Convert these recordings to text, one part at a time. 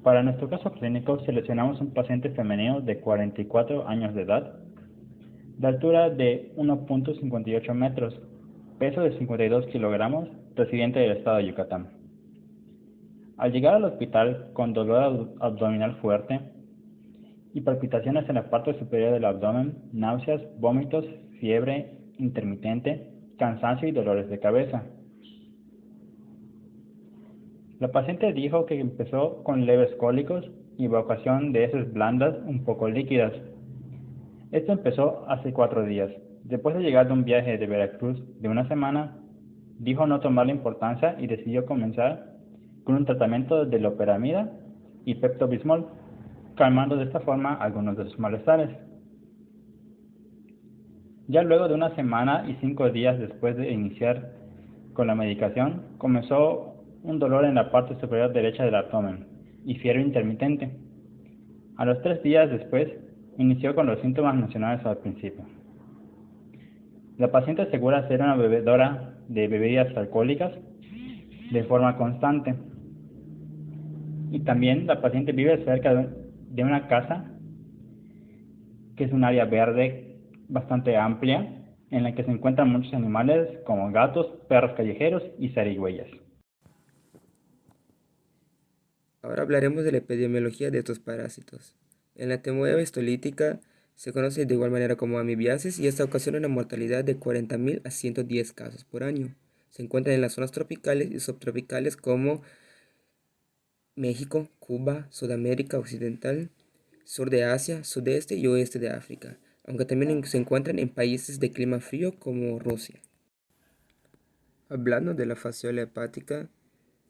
Para nuestro caso clínico, seleccionamos un paciente femenino de 44 años de edad, de altura de 1.58 metros, peso de 52 kilogramos, residente del estado de Yucatán. Al llegar al hospital con dolor abdominal fuerte y palpitaciones en la parte superior del abdomen, náuseas, vómitos, fiebre intermitente, cansancio y dolores de cabeza. La paciente dijo que empezó con leves cólicos y evacuación de heces blandas un poco líquidas. Esto empezó hace 4 días. Después de llegar de un viaje de Veracruz de una semana, dijo no tomarle importancia y decidió comenzar con un tratamiento de loperamida y pepto-bismol, calmando de esta forma algunos de sus malestares. Ya luego de una semana y 5 días después de iniciar con la medicación, comenzó un dolor en la parte superior derecha del abdomen y fiebre intermitente. A los 3 días después, inició con los síntomas mencionados al principio. La paciente asegura ser una bebedora de bebidas alcohólicas de forma constante. Y también la paciente vive cerca de una casa que es un área verde bastante amplia en la que se encuentran muchos animales como gatos, perros callejeros y zarigüeyas. Ahora hablaremos de la epidemiología de estos parásitos. En la temoeba histolítica se conoce de igual manera como amibiasis y esta ocasiona una mortalidad de 40.000 a 110 casos por año. Se encuentran en las zonas tropicales y subtropicales como México, Cuba, Sudamérica Occidental, sur de Asia, sudeste y oeste de África, aunque también se encuentran en países de clima frío como Rusia. Hablando de la fasciola hepática,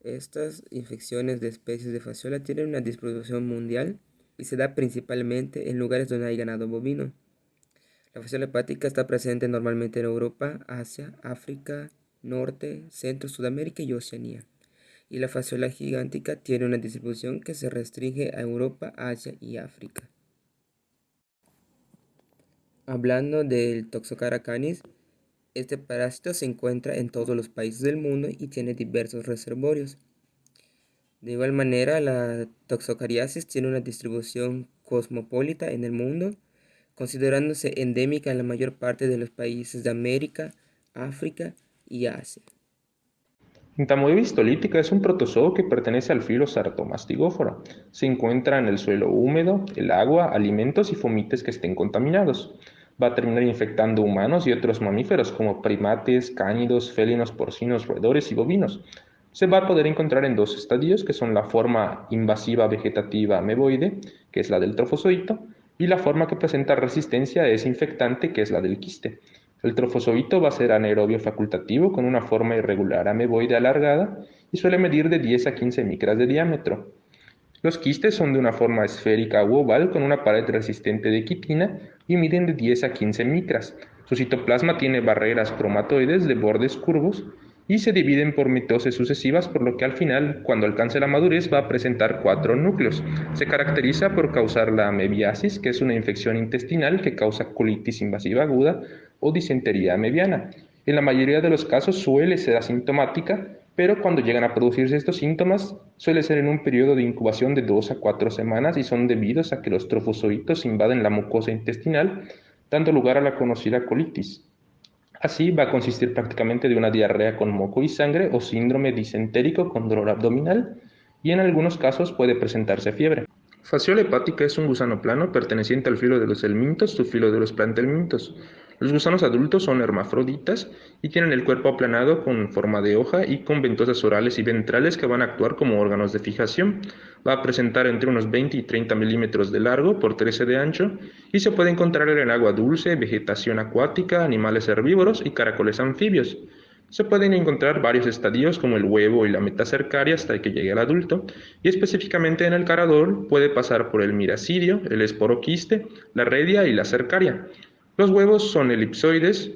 estas infecciones de especies de fasciola tienen una distribución mundial y se da principalmente en lugares donde hay ganado bovino. La fasciola hepática está presente normalmente en Europa, Asia, África, Norte, Centro, Sudamérica y Oceanía. Y la fasciola gigántica tiene una distribución que se restringe a Europa, Asia y África. Hablando del Toxocara canis, este parásito se encuentra en todos los países del mundo y tiene diversos reservorios. De igual manera, la toxocariasis tiene una distribución cosmopolita en el mundo, considerándose endémica en la mayor parte de los países de América, África y Asia. Tamoeba histolítica es un protozoo que pertenece al filo Sartomastigófora. Se encuentra en el suelo húmedo, el agua, alimentos y fomites que estén contaminados. Va a terminar infectando humanos y otros mamíferos como primates, cánidos, felinos, porcinos, roedores y bovinos. Se va a poder encontrar en 2 estadios, que son la forma invasiva vegetativa ameboide, que es la del trofozoito, y la forma que presenta resistencia a ese infectante, que es la del quiste. El trofozoito va a ser anaerobio facultativo con una forma irregular ameboide alargada y suele medir de 10 a 15 micras de diámetro. Los quistes son de una forma esférica u oval con una pared resistente de quitina y miden de 10 a 15 micras. Su citoplasma tiene barreras cromatoides de bordes curvos y se dividen por mitoses sucesivas, por lo que al final, cuando alcance la madurez, va a presentar 4 núcleos. Se caracteriza por causar la amebiasis, que es una infección intestinal que causa colitis invasiva aguda o disentería amebiana. En la mayoría de los casos suele ser asintomática, pero cuando llegan a producirse estos síntomas, suele ser en un periodo de incubación de 2 a 4 semanas y son debidos a que los trofozoitos invaden la mucosa intestinal, dando lugar a la conocida colitis. Así va a consistir prácticamente de una diarrea con moco y sangre o síndrome disentérico con dolor abdominal y en algunos casos puede presentarse fiebre. Fasciola hepática es un gusano plano perteneciente al filo de los helmintos, subfilo de los plantelmintos. Los gusanos adultos son hermafroditas y tienen el cuerpo aplanado con forma de hoja y con ventosas orales y ventrales que van a actuar como órganos de fijación. Va a presentar entre unos 20 y 30 milímetros de largo por 13 de ancho y se puede encontrar en el agua dulce, vegetación acuática, animales herbívoros y caracoles anfibios. Se pueden encontrar varios estadios como el huevo y la metacercaria hasta que llegue al adulto, y específicamente en el carador puede pasar por el miracidio, el esporoquiste, la redia y la cercaria. Los huevos son elipsoides,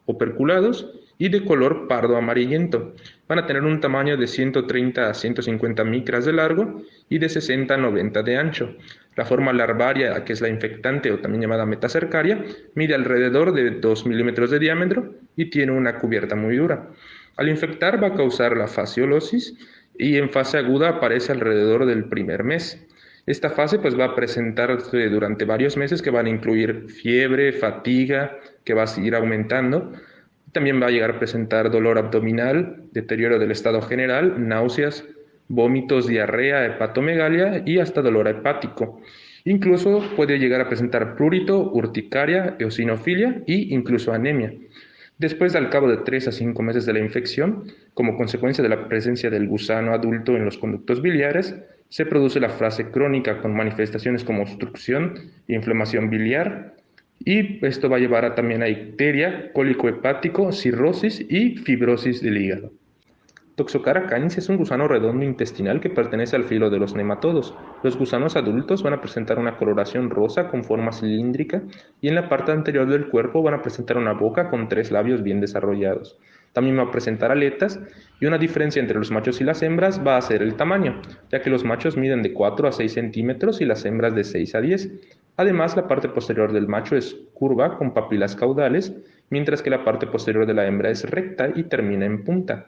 operculados y de color pardo amarillento. Van a tener un tamaño de 130 a 150 micras de largo y de 60 a 90 de ancho. La forma larvaria, que es la infectante o también llamada metacercaria, mide alrededor de 2 milímetros de diámetro y tiene una cubierta muy dura. Al infectar va a causar la fasciolosis y en fase aguda aparece alrededor del primer mes. Esta fase pues va a presentarse durante varios meses que van a incluir fiebre, fatiga, que va a seguir aumentando. También va a llegar a presentar dolor abdominal, deterioro del estado general, náuseas, vómitos, diarrea, hepatomegalia y hasta dolor hepático. Incluso puede llegar a presentar prurito, urticaria, eosinofilia e incluso anemia. Después, al cabo de 3 a 5 meses de la infección, como consecuencia de la presencia del gusano adulto en los conductos biliares, se produce la fase crónica con manifestaciones como obstrucción e inflamación biliar, y esto va a llevar también a icteria, cólico hepático, cirrosis y fibrosis del hígado. Toxocara canis es un gusano redondo intestinal que pertenece al filo de los nematodos. Los gusanos adultos van a presentar una coloración rosa con forma cilíndrica y en la parte anterior del cuerpo van a presentar una boca con 3 labios bien desarrollados. También va a presentar aletas y una diferencia entre los machos y las hembras va a ser el tamaño, ya que los machos miden de 4 a 6 centímetros y las hembras de 6 a 10. Además, la parte posterior del macho es curva con papilas caudales, mientras que la parte posterior de la hembra es recta y termina en punta.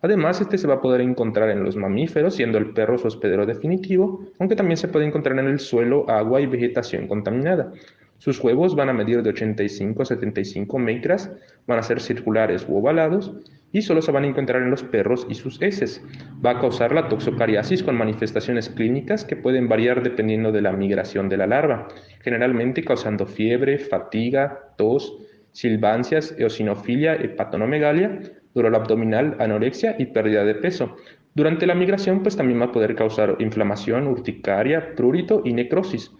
Además, este se va a poder encontrar en los mamíferos, siendo el perro su hospedero definitivo, aunque también se puede encontrar en el suelo, agua y vegetación contaminada. Sus huevos van a medir de 85 a 75 micras, van a ser circulares u ovalados, y solo se van a encontrar en los perros y sus heces. Va a causar la toxocariasis con manifestaciones clínicas que pueden variar dependiendo de la migración de la larva, generalmente causando fiebre, fatiga, tos, silbancias, eosinofilia, hepatomegalia, dolor abdominal, anorexia y pérdida de peso. Durante la migración, pues también va a poder causar inflamación, urticaria, prurito y necrosis.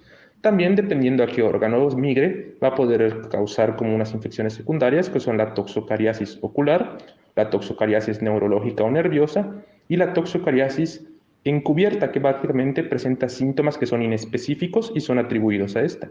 También, dependiendo a qué órgano migre, va a poder causar como unas infecciones secundarias, que son la toxocariasis ocular, la toxocariasis neurológica o nerviosa y la toxocariasis encubierta, que básicamente presenta síntomas que son inespecíficos y son atribuidos a esta.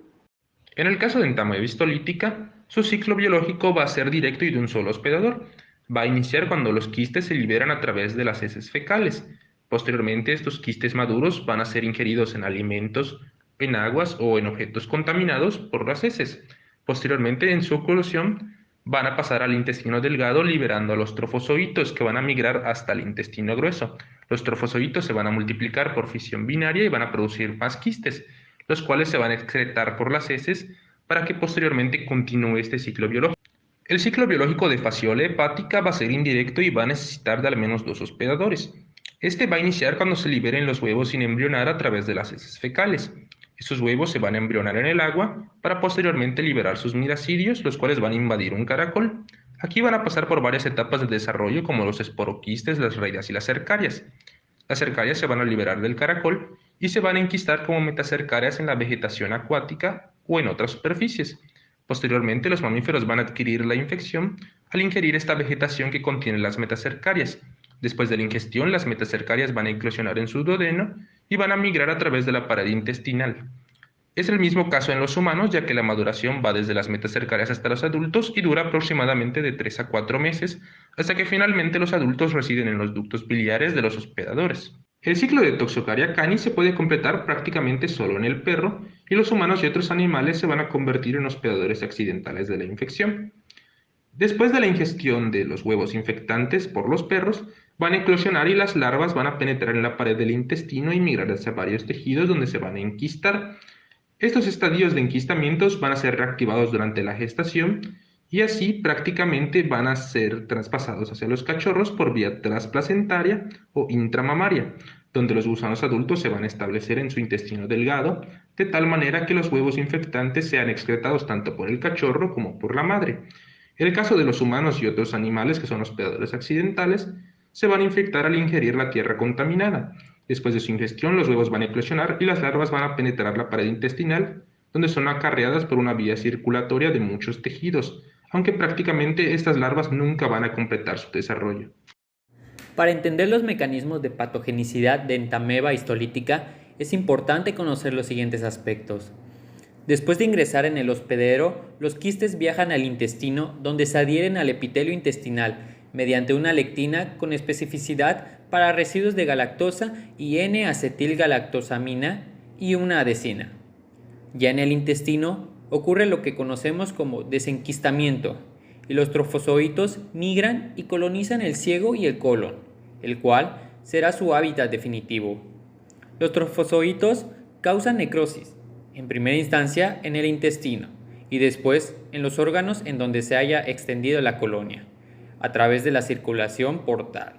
En el caso de Entamoeba histolítica, su ciclo biológico va a ser directo y de un solo hospedador. Va a iniciar cuando los quistes se liberan a través de las heces fecales. Posteriormente, estos quistes maduros van a ser ingeridos en alimentos, en aguas o en objetos contaminados por las heces. Posteriormente, en su oclusión, van a pasar al intestino delgado liberando a los trofozoitos que van a migrar hasta el intestino grueso. Los trofozoitos se van a multiplicar por fisión binaria y van a producir más quistes, los cuales se van a excretar por las heces para que posteriormente continúe este ciclo biológico. El ciclo biológico de fasciola hepática va a ser indirecto y va a necesitar de al menos 2 hospedadores. Este va a iniciar cuando se liberen los huevos sin embrionar a través de las heces fecales. Estos huevos se van a embrionar en el agua para posteriormente liberar sus miracidios, los cuales van a invadir un caracol. Aquí van a pasar por varias etapas de desarrollo como los esporoquistes, las reidas y las cercarias. Las cercarias se van a liberar del caracol y se van a enquistar como metacercarias en la vegetación acuática o en otras superficies. Posteriormente, los mamíferos van a adquirir la infección al ingerir esta vegetación que contiene las metacercarias. Después de la ingestión, las metacercarias van a eclosionar en su duodeno y van a migrar a través de la pared intestinal. Es el mismo caso en los humanos, ya que la maduración va desde las metacercarias hasta los adultos y dura aproximadamente de 3 a 4 meses, hasta que finalmente los adultos residen en los ductos biliares de los hospedadores. El ciclo de Toxocaria canis se puede completar prácticamente solo en el perro, y los humanos y otros animales se van a convertir en hospedadores accidentales de la infección. Después de la ingestión de los huevos infectantes por los perros, van a eclosionar y las larvas van a penetrar en la pared del intestino y migrar hacia varios tejidos donde se van a enquistar. Estos estadios de enquistamientos van a ser reactivados durante la gestación y así prácticamente van a ser traspasados hacia los cachorros por vía transplacentaria o intramamaria, donde los gusanos adultos se van a establecer en su intestino delgado, de tal manera que los huevos infectantes sean excretados tanto por el cachorro como por la madre. En el caso de los humanos y otros animales que son hospedadores accidentales, se van a infectar al ingerir la tierra contaminada. Después de su ingestión, los huevos van a eclosionar y las larvas van a penetrar la pared intestinal, donde son acarreadas por una vía circulatoria de muchos tejidos, aunque prácticamente estas larvas nunca van a completar su desarrollo. Para entender los mecanismos de patogenicidad de Entamoeba histolítica, es importante conocer los siguientes aspectos. Después de ingresar en el hospedero, los quistes viajan al intestino, donde se adhieren al epitelio intestinal mediante una lectina con especificidad para residuos de galactosa y N-acetilgalactosamina y una adhesina. Ya en el intestino ocurre lo que conocemos como desenquistamiento, y los trofozoitos migran y colonizan el ciego y el colon, el cual será su hábitat definitivo. Los trofozoitos causan necrosis, en primera instancia en el intestino y después en los órganos en donde se haya extendido la colonia, a través de la circulación portal.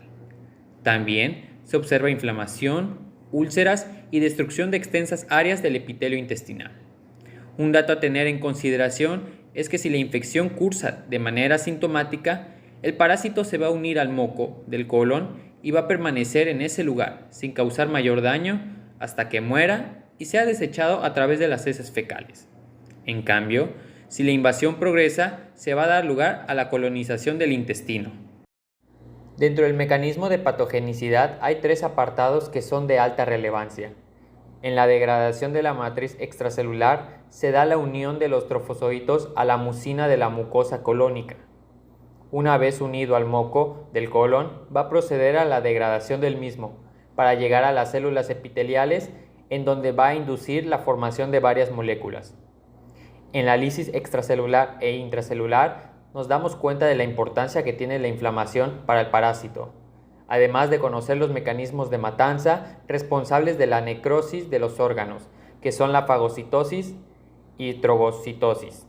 También se observa inflamación, úlceras y destrucción de extensas áreas del epitelio intestinal. Un dato a tener en consideración es que si la infección cursa de manera asintomática, el parásito se va a unir al moco del colon y va a permanecer en ese lugar sin causar mayor daño hasta que muera y sea desechado a través de las heces fecales. En cambio, si la invasión progresa, se va a dar lugar a la colonización del intestino. Dentro del mecanismo de patogenicidad hay 3 apartados que son de alta relevancia. En la degradación de la matriz extracelular se da la unión de los trofozoitos a la mucina de la mucosa colónica. Una vez unido al moco del colon, va a proceder a la degradación del mismo, para llegar a las células epiteliales, en donde va a inducir la formación de varias moléculas. En la lisis extracelular e intracelular nos damos cuenta de la importancia que tiene la inflamación para el parásito, además de conocer los mecanismos de matanza responsables de la necrosis de los órganos, que son la fagocitosis y trogocitosis.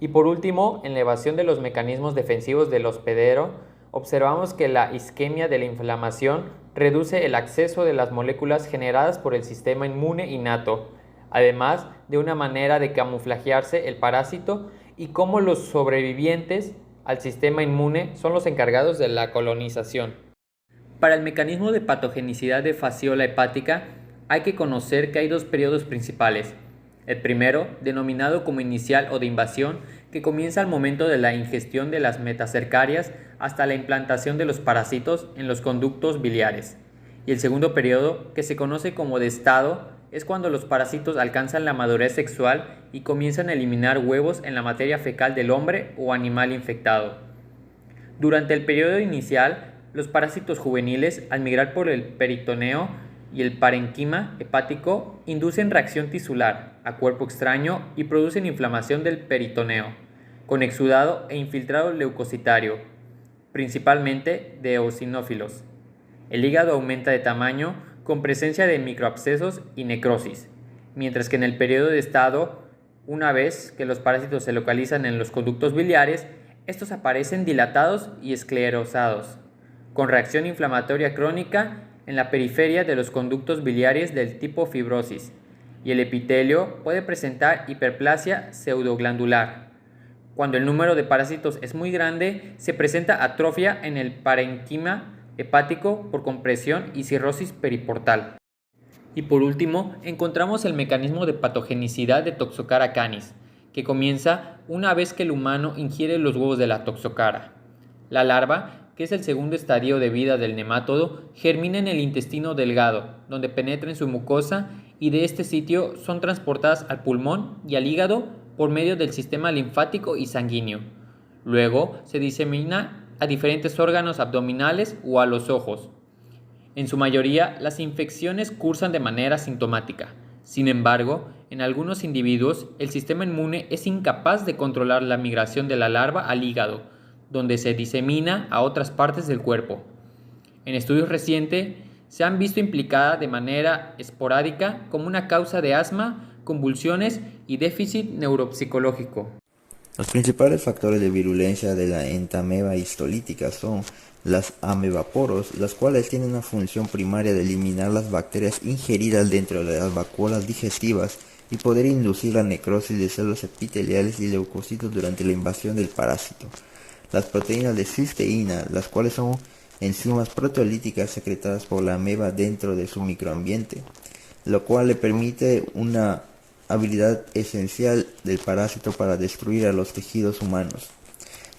Y por último, en la evasión de los mecanismos defensivos del hospedero, observamos que la isquemia de la inflamación reduce el acceso de las moléculas generadas por el sistema inmune innato, además de una manera de camuflajearse el parásito y cómo los sobrevivientes al sistema inmune son los encargados de la colonización. Para el mecanismo de patogenicidad de fasciola hepática hay que conocer que hay 2 periodos principales. El primero, denominado como inicial o de invasión, que comienza al momento de la ingestión de las metacercarias hasta la implantación de los parásitos en los conductos biliares. Y el segundo periodo, que se conoce como de estado, es cuando los parásitos alcanzan la madurez sexual y comienzan a eliminar huevos en la materia fecal del hombre o animal infectado. Durante el periodo inicial, los parásitos juveniles, al migrar por el peritoneo y el parenquima hepático, inducen reacción tisular a cuerpo extraño y producen inflamación del peritoneo, con exudado e infiltrado leucocitario, principalmente de eosinófilos. El hígado aumenta de tamaño con presencia de microabscesos y necrosis, mientras que en el periodo de estado, una vez que los parásitos se localizan en los conductos biliares, estos aparecen dilatados y esclerosados, con reacción inflamatoria crónica en la periferia de los conductos biliares del tipo fibrosis, y el epitelio puede presentar hiperplasia pseudoglandular. Cuando el número de parásitos es muy grande, se presenta atrofia en el parenquima hepático por compresión y cirrosis periportal. Y por último, encontramos el mecanismo de patogenicidad de Toxocara canis, que comienza una vez que el humano ingiere los huevos de la Toxocara. La larva, que es el segundo estadio de vida del nemátodo, germina en el intestino delgado, donde penetra en su mucosa y de este sitio son transportadas al pulmón y al hígado por medio del sistema linfático y sanguíneo. Luego se disemina a diferentes órganos abdominales o a los ojos. En su mayoría, las infecciones cursan de manera asintomática. Sin embargo, en algunos individuos, el sistema inmune es incapaz de controlar la migración de la larva al hígado, donde se disemina a otras partes del cuerpo. En estudios recientes, se han visto implicada de manera esporádica como una causa de asma, convulsiones y déficit neuropsicológico. Los principales factores de virulencia de la entameba histolítica son las amebaporos, las cuales tienen una función primaria de eliminar las bacterias ingeridas dentro de las vacuolas digestivas y poder inducir la necrosis de células epiteliales y leucocitos durante la invasión del parásito. Las proteínas de cisteína, las cuales son enzimas proteolíticas secretadas por la ameba dentro de su microambiente, lo cual le permite una habilidad esencial del parásito para destruir a los tejidos humanos.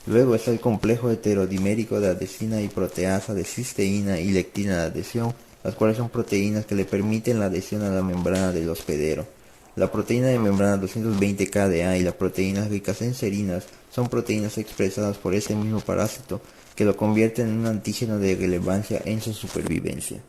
Luego está el complejo heterodimérico de adesina y proteasa de cisteína y lectina de adhesión, las cuales son proteínas que le permiten la adhesión a la membrana del hospedero. La proteína de membrana 220-KDA y las proteínas ricas en serinas son proteínas expresadas por ese mismo parásito que lo convierten en un antígeno de relevancia en su supervivencia.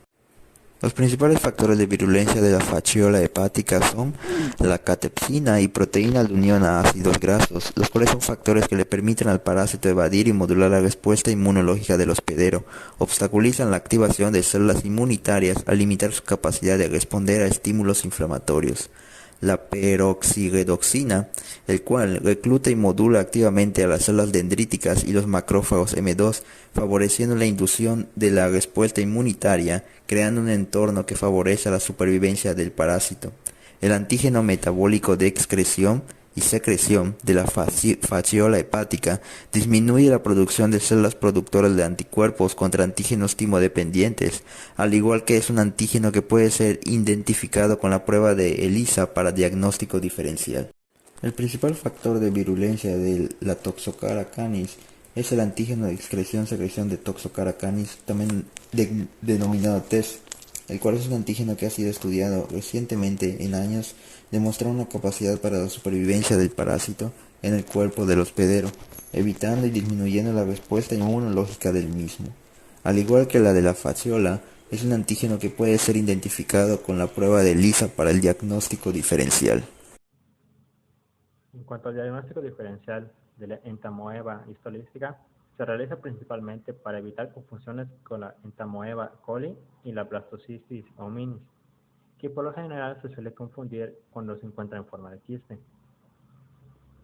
Los principales factores de virulencia de la fasciola hepática son la catepsina y proteína de unión a ácidos grasos, los cuales son factores que le permiten al parásito evadir y modular la respuesta inmunológica del hospedero, obstaculizan la activación de células inmunitarias al limitar su capacidad de responder a estímulos inflamatorios. La peroxiredoxina, el cual recluta y modula activamente a las células dendríticas y los macrófagos M2, favoreciendo la inducción de la respuesta inmunitaria, creando un entorno que favorece la supervivencia del parásito. El antígeno metabólico de excreción y secreción de la fasciola hepática disminuye la producción de células productoras de anticuerpos contra antígenos timodependientes, al igual que es un antígeno que puede ser identificado con la prueba de ELISA para diagnóstico diferencial. El principal factor de virulencia de la Toxocara canis es el antígeno de excreción-secreción de Toxocara canis, también denominado TES, el cual es un antígeno que ha sido estudiado recientemente en años, demostrando una capacidad para la supervivencia del parásito en el cuerpo del hospedero, evitando y disminuyendo la respuesta inmunológica del mismo. Al igual que la de la fasciola, es un antígeno que puede ser identificado con la prueba de ELISA para el diagnóstico diferencial. En cuanto al diagnóstico diferencial de la entamoeba histolística, se realiza principalmente para evitar confusiones con la entamoeba coli y la blastocystis hominis, que por lo general se suele confundir cuando se encuentra en forma de quiste.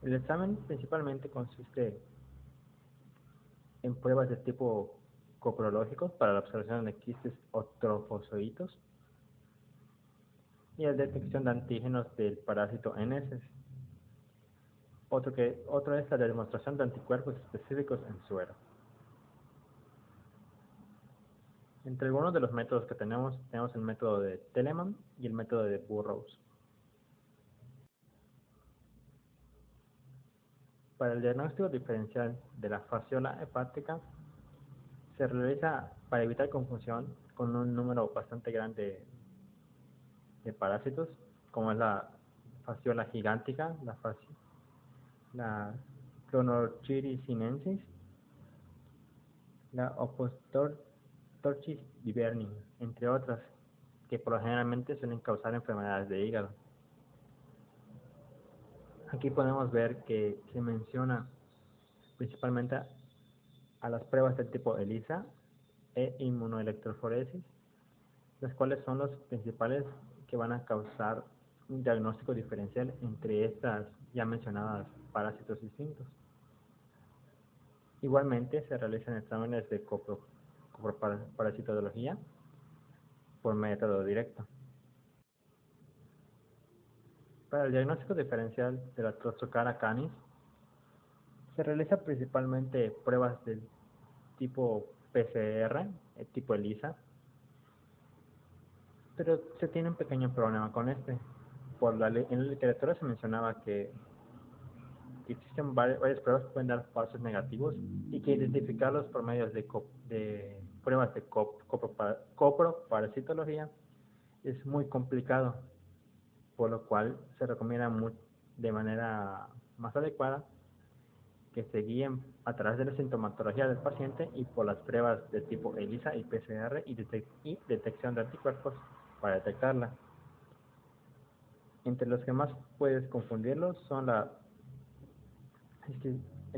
El examen principalmente consiste en pruebas de tipo coprológicos para la observación de quistes o trofozoitos y la detección de antígenos del parásito en heces. Otro es la demostración de anticuerpos específicos en suero. Entre algunos de los métodos que tenemos el método de Telemann y el método de Burrows. Para el diagnóstico diferencial de la fasciola hepática, se realiza para evitar confusión con un número bastante grande de parásitos, como es la fasciola gigántica, la Clonorchis sinensis, la Opisthotorchis viverni, entre otras, que por lo generalmente suelen causar enfermedades de hígado. Aquí podemos ver que se menciona principalmente a las pruebas del tipo ELISA e inmunoelectroforesis, las cuales son los principales que van a causar un diagnóstico diferencial entre estas ya mencionadas parásitos distintos. Igualmente se realizan exámenes de coproparasitología por método directo. Para el diagnóstico diferencial de la Toxocara canis, se realiza principalmente pruebas del tipo PCR, tipo ELISA, pero se tiene un pequeño problema con este. En la literatura se mencionaba que existen varias pruebas que pueden dar falsos negativos y que identificarlos por medio de pruebas de coproparasitología es muy complicado, por lo cual se recomienda de manera más adecuada que se guíen a través de la sintomatología del paciente y por las pruebas de tipo ELISA y PCR y detección de anticuerpos para detectarla. Entre los que más puedes confundirlos son la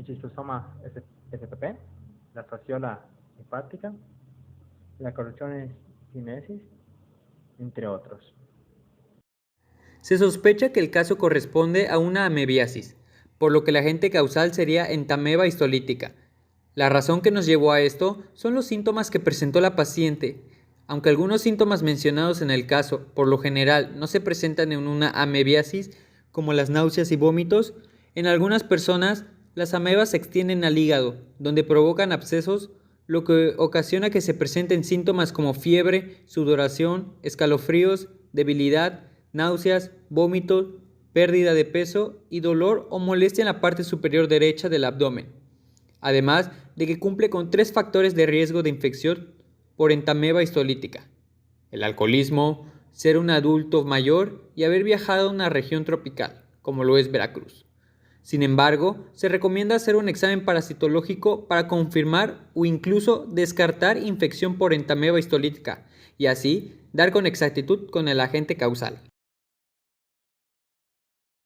Schistosoma spp, la fasciola hepática, la Clonorchis sinensis, entre otros. Se sospecha que el caso corresponde a una amebiasis, por lo que la agente causal sería Entamoeba histolítica. La razón que nos llevó a esto son los síntomas que presentó la paciente. Aunque algunos síntomas mencionados en el caso, por lo general, no se presentan en una amebiasis, como las náuseas y vómitos, en algunas personas las amebas se extienden al hígado, donde provocan abscesos, lo que ocasiona que se presenten síntomas como fiebre, sudoración, escalofríos, debilidad, náuseas, vómitos, pérdida de peso y dolor o molestia en la parte superior derecha del abdomen. Además de que cumple con 3 factores de riesgo de infección por entamoeba histolítica: el alcoholismo, ser un adulto mayor y haber viajado a una región tropical, como lo es Veracruz. Sin embargo, se recomienda hacer un examen parasitológico para confirmar o incluso descartar infección por entamoeba histolítica y así dar con exactitud con el agente causal.